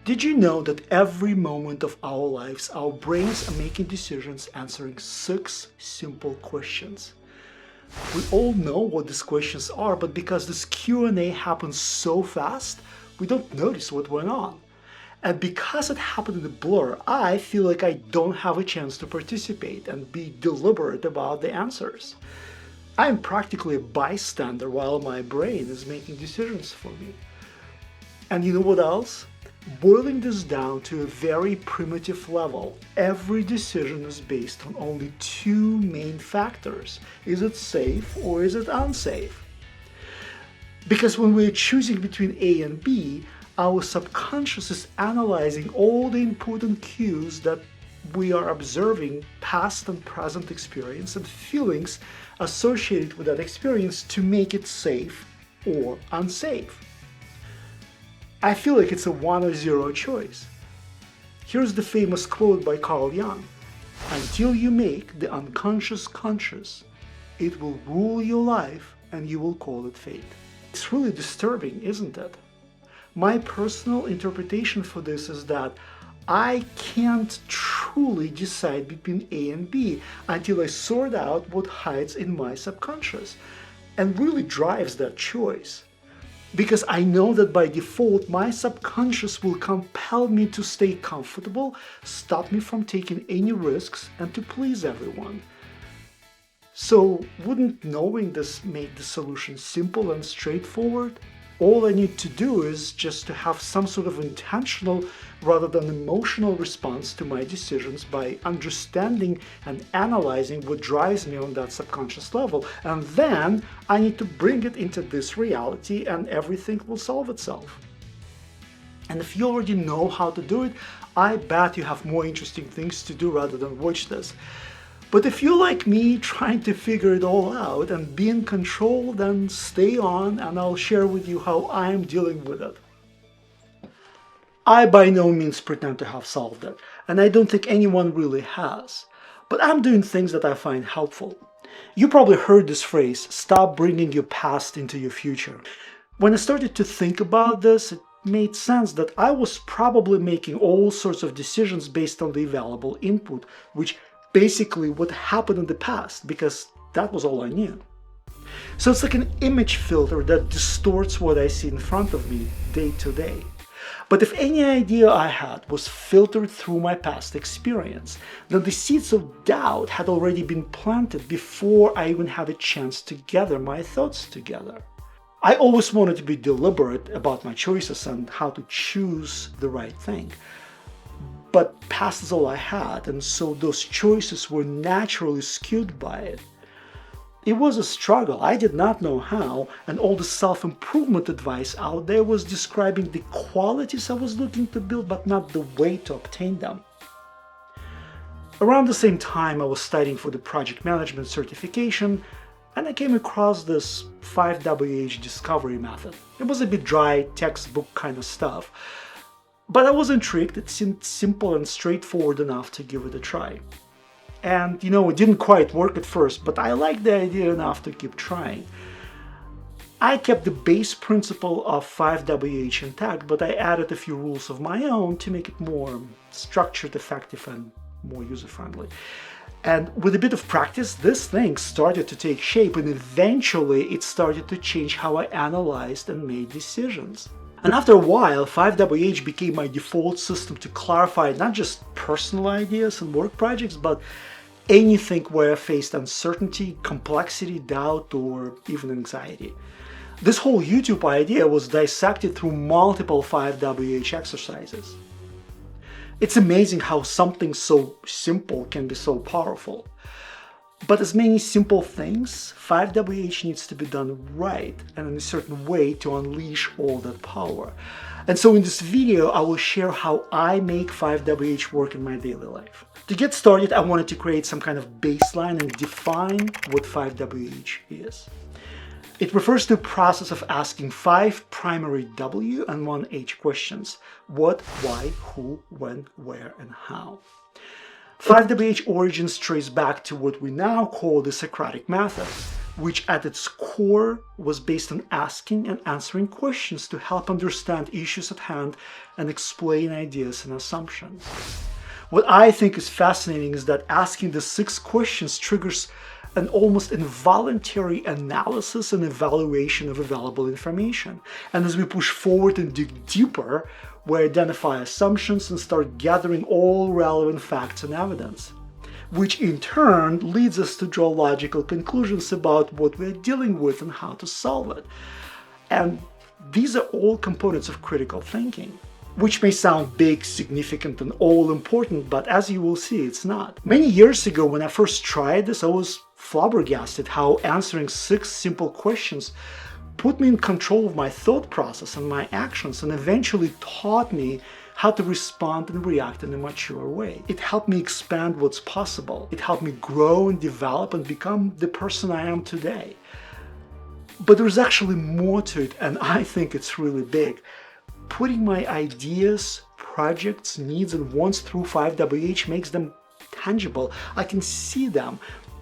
Did you know that every moment of our lives, our brains are making decisions answering 6 simple questions? We all know what these questions are, but because this Q&A happens so fast, we don't notice what went on. And because it happened in a blur, I feel like I don't have a chance to participate and be deliberate about the answers. I'm practically a bystander while my brain is making decisions for me. And you know what else? Boiling this down to a very primitive level, every decision is based on only 2 main factors. Is it safe or is it unsafe? Because when we're choosing between A and B, our subconscious is analyzing all the important cues that we are observing, past and present experience and feelings associated with that experience to make it safe or unsafe. I feel like it's a 1 or 0 choice. Here's the famous quote by Carl Jung: "Until you make the unconscious conscious, it will rule your life and you will call it fate." It's really disturbing, isn't it? My personal interpretation for this is that I can't truly decide between A and B until I sort out what hides in my subconscious and really drives that choice. Because I know that by default, my subconscious will compel me to stay comfortable, stop me from taking any risks, and to please everyone. So wouldn't knowing this make the solution simple and straightforward? All I need to do is just to have some sort of intentional rather than emotional response to my decisions by understanding and analyzing what drives me on that subconscious level. And then I need to bring it into this reality and everything will solve itself. And if you already know how to do it, I bet you have more interesting things to do rather than watch this. But if you're like me, trying to figure it all out and be in control, then stay on and I'll share with you how I'm dealing with it. I by no means pretend to have solved it, and I don't think anyone really has. But I'm doing things that I find helpful. You probably heard this phrase, "stop bringing your past into your future." When I started to think about this, it made sense that I was probably making all sorts of decisions based on the available input, which basically what happened in the past, because that was all I knew. So it's like an image filter that distorts what I see in front of me day to day. But if any idea I had was filtered through my past experience, then the seeds of doubt had already been planted before I even had a chance to gather my thoughts together. I always wanted to be deliberate about my choices and how to choose the right thing. But past is all I had, and so those choices were naturally skewed by it. It was a struggle, I did not know how, and all the self-improvement advice out there was describing the qualities I was looking to build, but not the way to obtain them. Around the same time, I was studying for the project management certification, and I came across this 5WH discovery method. It was a bit dry, textbook kind of stuff. But I was intrigued, it seemed simple and straightforward enough to give it a try. And it didn't quite work at first, but I liked the idea enough to keep trying. I kept the base principle of 5WH intact, but I added a few rules of my own to make it more structured, effective, and more user-friendly. And with a bit of practice, this thing started to take shape, and eventually it started to change how I analyzed and made decisions. And after a while, 5WH became my default system to clarify not just personal ideas and work projects, but anything where I faced uncertainty, complexity, doubt, or even anxiety. This whole YouTube idea was dissected through multiple 5WH exercises. It's amazing how something so simple can be so powerful. But as many simple things, 5WH needs to be done right and in a certain way to unleash all that power. And so in this video, I will share how I make 5WH work in my daily life. To get started, I wanted to create some kind of baseline and define what 5WH is. It refers to a process of asking 5 primary W and 1 H questions: what, why, who, when, where, and how. 5WH origins trace back to what we now call the Socratic method. which at its core was based on asking and answering questions to help understand issues at hand and explain ideas and assumptions. What I think is fascinating is that asking the 6 questions triggers an almost involuntary analysis and evaluation of available information. And as we push forward and dig deeper, we identify assumptions and start gathering all relevant facts and evidence, which in turn leads us to draw logical conclusions about what we're dealing with and how to solve it. And these are all components of critical thinking, which may sound big, significant, and all-important, but as you will see, it's not. Many years ago, when I first tried this, I was flabbergasted how answering 6 simple questions put me in control of my thought process and my actions, and eventually taught me how to respond and react in a mature way. It helped me expand what's possible. It helped me grow and develop and become the person I am today. But there's actually more to it, and I think it's really big. Putting my ideas, projects, needs, and wants through 5WH makes them tangible. I can see them.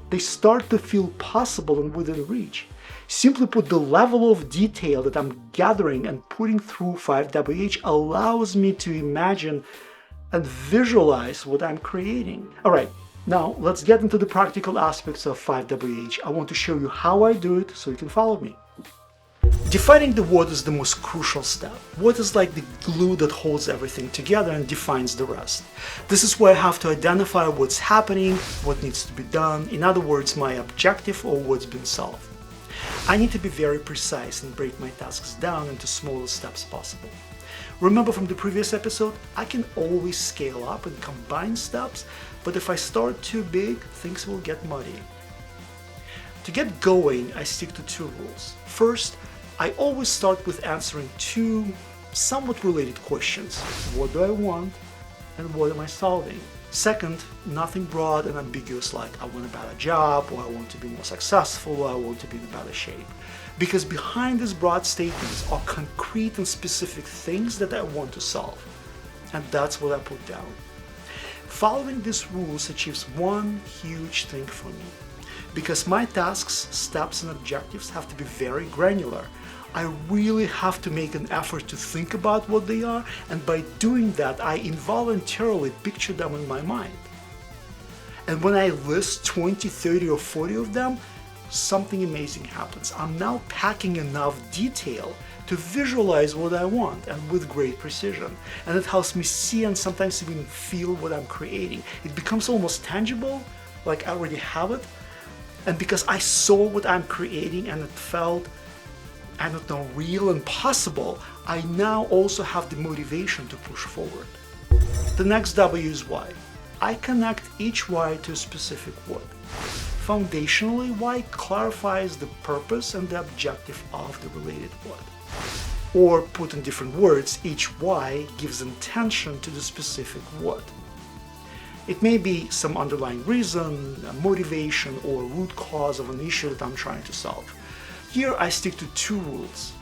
They start to feel possible and within reach. Simply put, the level of detail that I'm gathering and putting through 5WH allows me to imagine and visualize what I'm creating. All right, now let's get into the practical aspects of 5WH. I want to show you how I do it so you can follow me. Defining the what is the most crucial step. What is like the glue that holds everything together and defines the rest. This is where I have to identify what's happening, what needs to be done, in other words, my objective or what's been solved. I need to be very precise and break my tasks down into smaller steps possible. Remember from the previous episode, I can always scale up and combine steps, but if I start too big, things will get muddy. To get going, I stick to 2 rules. First, I always start with answering 2 somewhat related questions. What do I want and what am I solving? Second, nothing broad and ambiguous like I want a better job, or I want to be more successful, or I want to be in better shape. Because behind these broad statements are concrete and specific things that I want to solve. And that's what I put down. Following these rules achieves one huge thing for me. Because my tasks, steps, and objectives have to be very granular, I really have to make an effort to think about what they are, and by doing that, I involuntarily picture them in my mind. And when I list 20, 30, or 40 of them, something amazing happens. I'm now packing enough detail to visualize what I want, and with great precision. And it helps me see and sometimes even feel what I'm creating. It becomes almost tangible, like I already have it. And because I saw what I'm creating and it felt, I don't know, real and possible, I now also have the motivation to push forward. The next W is why. I connect each why to a specific what. Foundationally, why clarifies the purpose and the objective of the related what. Or put in different words, each why gives intention to the specific what. It may be some underlying reason, a motivation, or root cause of an issue that I'm trying to solve. Here I stick to 2 rules.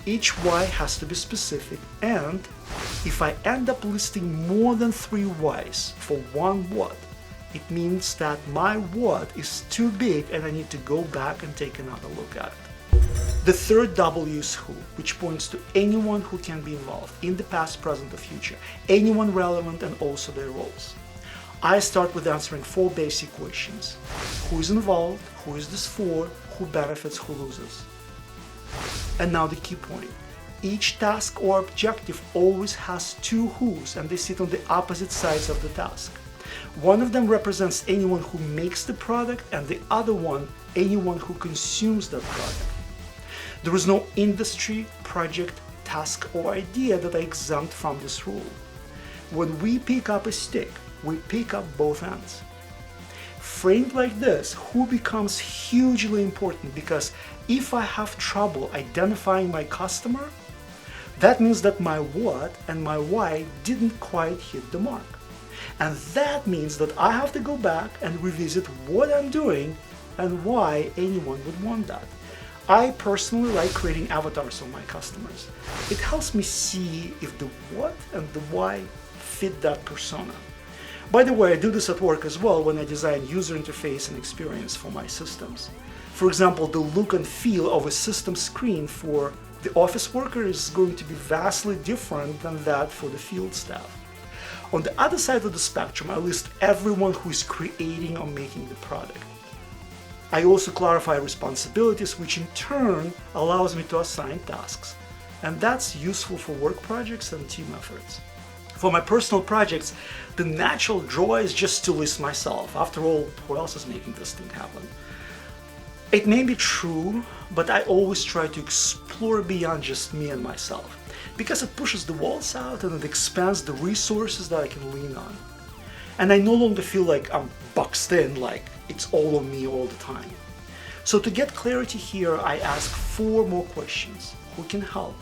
Each why has to be specific, and if I end up listing more than 3 whys for one what, it means that my what is too big and I need to go back and take another look at it. The third W is who, which points to anyone who can be involved in the past, present, or future, anyone relevant and also their roles. I start with answering 4 basic questions. Who is involved? Who is this for? Who benefits? Who loses? And now the key point. Each task or objective always has 2 whos, and they sit on the opposite sides of the task. One of them represents anyone who makes the product, and the other one, anyone who consumes that product. There is no industry, project, task, or idea that are exempt from this rule. When we pick up a stick, we pick up both ends. Framed like this, who becomes hugely important, because if I have trouble identifying my customer, that means that my what and my why didn't quite hit the mark. And that means that I have to go back and revisit what I'm doing and why anyone would want that. I personally like creating avatars of my customers. It helps me see if the what and the why fit that persona. By the way, I do this at work as well when I design user interface and experience for my systems. For example, the look and feel of a system screen for the office worker is going to be vastly different than that for the field staff. On the other side of the spectrum, I list everyone who is creating or making the product. I also clarify responsibilities, which in turn allows me to assign tasks. And that's useful for work projects and team efforts. For my personal projects, the natural draw is just to list myself. After all, who else is making this thing happen? It may be true, but I always try to explore beyond just me and myself, because it pushes the walls out and it expands the resources that I can lean on. And I no longer feel like I'm boxed in, like it's all on me all the time. So to get clarity here, I ask 4 more questions. Who can help?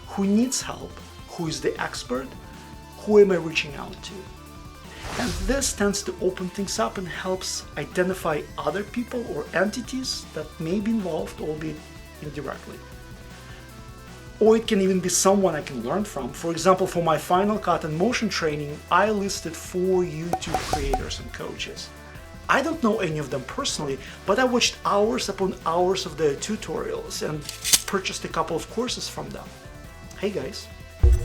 Who needs help? Who is the expert? Who am I reaching out to? And this tends to open things up and helps identify other people or entities that may be involved, albeit indirectly. Or it can even be someone I can learn from. For example, for my Final Cut and motion training, I listed 4 YouTube creators and coaches. I don't know any of them personally, but I watched hours upon hours of their tutorials and purchased a couple of courses from them. Hey guys.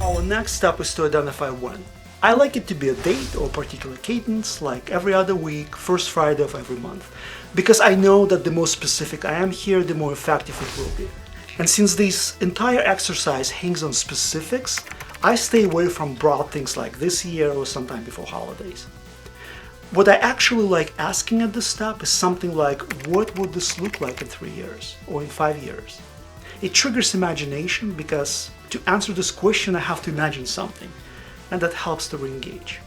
Our next step is to identify when. I like it to be a date or a particular cadence, like every other week, first Friday of every month, because I know that the more specific I am here, the more effective it will be. And since this entire exercise hangs on specifics, I stay away from broad things like this year or sometime before holidays. What I actually like asking at this step is something like, what would this look like in 3 years or in 5 years? It triggers imagination because to answer this question I have to imagine something, and that helps to re-engage.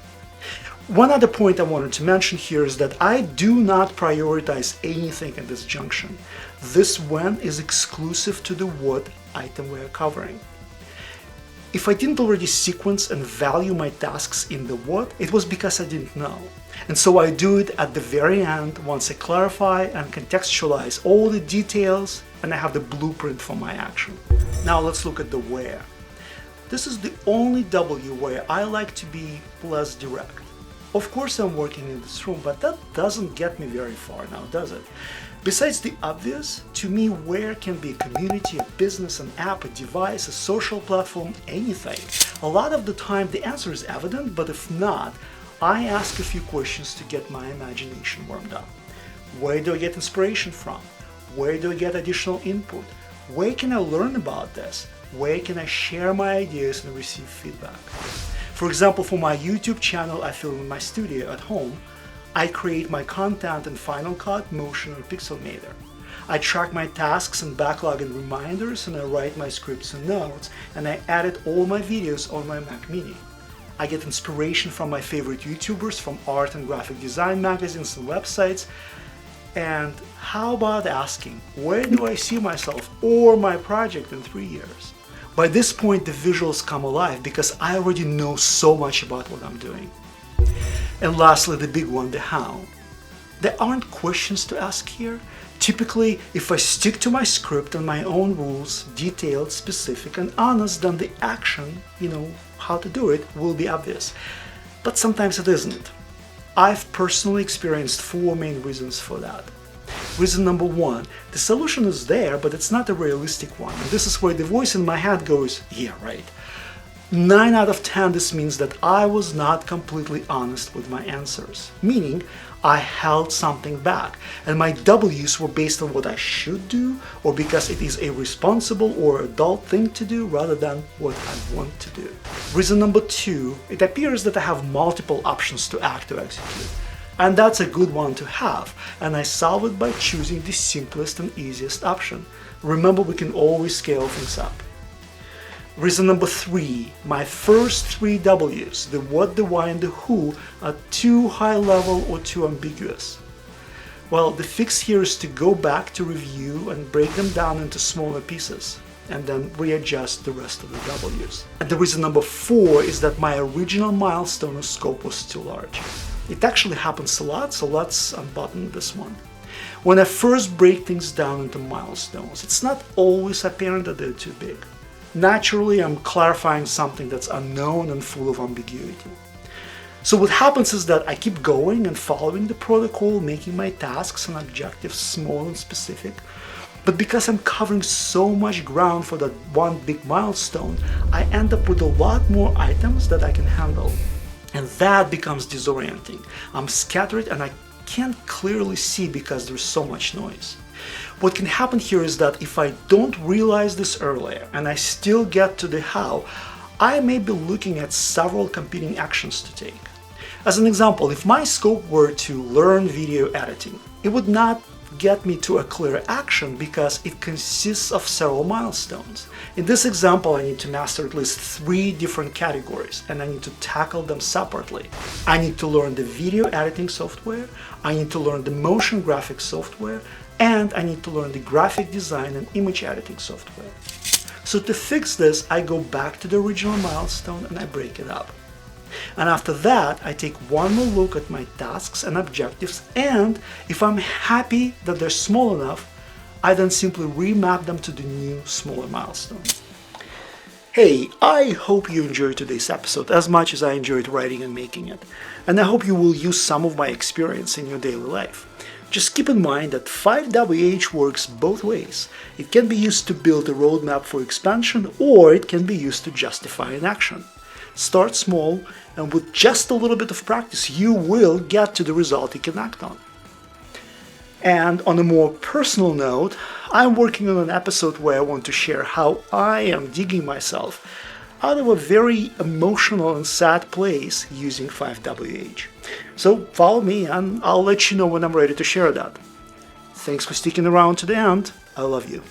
One other point I wanted to mention here is that I do not prioritize anything at this junction. This when is exclusive to the what item we are covering. If I didn't already sequence and value my tasks in the what, it was because I didn't know. And so I do it at the very end once I clarify and contextualize all the details and I have the blueprint for my action. Now let's look at the where. This is the only W where I like to be less direct. Of course I'm working in this room, but that doesn't get me very far now, does it? Besides the obvious, to me where can be a community, a business, an app, a device, a social platform, anything. A lot of the time the answer is evident, but if not, I ask a few questions to get my imagination warmed up. Where do I get inspiration from? Where do I get additional input? Where can I learn about this? Where can I share my ideas and receive feedback? For example, for my YouTube channel, I film in my studio at home. I create my content in Final Cut, Motion, and Pixelmator. I track my tasks and backlog in reminders, and I write my scripts and notes, and I edit all my videos on my Mac Mini. I get inspiration from my favorite YouTubers, from art and graphic design magazines and websites. And how about asking, where do I see myself or my project in 3 years? By this point, the visuals come alive because I already know so much about what I'm doing. And lastly, the big one, the how. There aren't questions to ask here. Typically, if I stick to my script and my own rules, detailed, specific, and honest, then the action, how to do it, will be obvious. But sometimes it isn't. I've personally experienced 4 main reasons for that. Reason number 1, the solution is there, but it's not a realistic one. And this is where the voice in my head goes, yeah, right. 9 out of 10, this means that I was not completely honest with my answers, meaning I held something back, and my W's were based on what I should do, or because it is a responsible or adult thing to do rather than what I want to do. Reason number 2, it appears that I have multiple options to act to execute. And that's a good one to have, and I solve it by choosing the simplest and easiest option. Remember, we can always scale things up. Reason number 3, my first 3 W's, the what, the why, and the who, are too high level or too ambiguous. Well, the fix here is to go back to review and break them down into smaller pieces, and then readjust the rest of the W's. And the reason number 4 is that my original milestone or scope was too large. It actually happens a lot, so let's unbutton this one. When I first break things down into milestones, it's not always apparent that they're too big. Naturally, I'm clarifying something that's unknown and full of ambiguity. So what happens is that I keep going and following the protocol, making my tasks and objectives small and specific. But because I'm covering so much ground for that one big milestone, I end up with a lot more items that I can handle. And that becomes disorienting. I'm scattered and I can't clearly see because there's so much noise. What can happen here is that if I don't realize this earlier and I still get to the how, I may be looking at several competing actions to take. As an example, if my scope were to learn video editing, it would not get me to a clear action because it consists of several milestones. In this example, I need to master at least 3 different categories and I need to tackle them separately. I need to learn the video editing software, I need to learn the motion graphics software, and I need to learn the graphic design and image editing software. So to fix this, I go back to the original milestone and I break it up. And after that, I take one more look at my tasks and objectives, and if I'm happy that they're small enough, I then simply remap them to the new, smaller milestone. Hey, I hope you enjoyed today's episode as much as I enjoyed writing and making it, and I hope you will use some of my experience in your daily life. Just keep in mind that 5WH works both ways. It can be used to build a roadmap for expansion, or it can be used to justify an action. Start small, and with just a little bit of practice, you will get to the result you can act on. And on a more personal note, I'm working on an episode where I want to share how I am digging myself out of a very emotional and sad place using 5WH. So follow me and I'll let you know when I'm ready to share that. Thanks for sticking around to the end. I love you.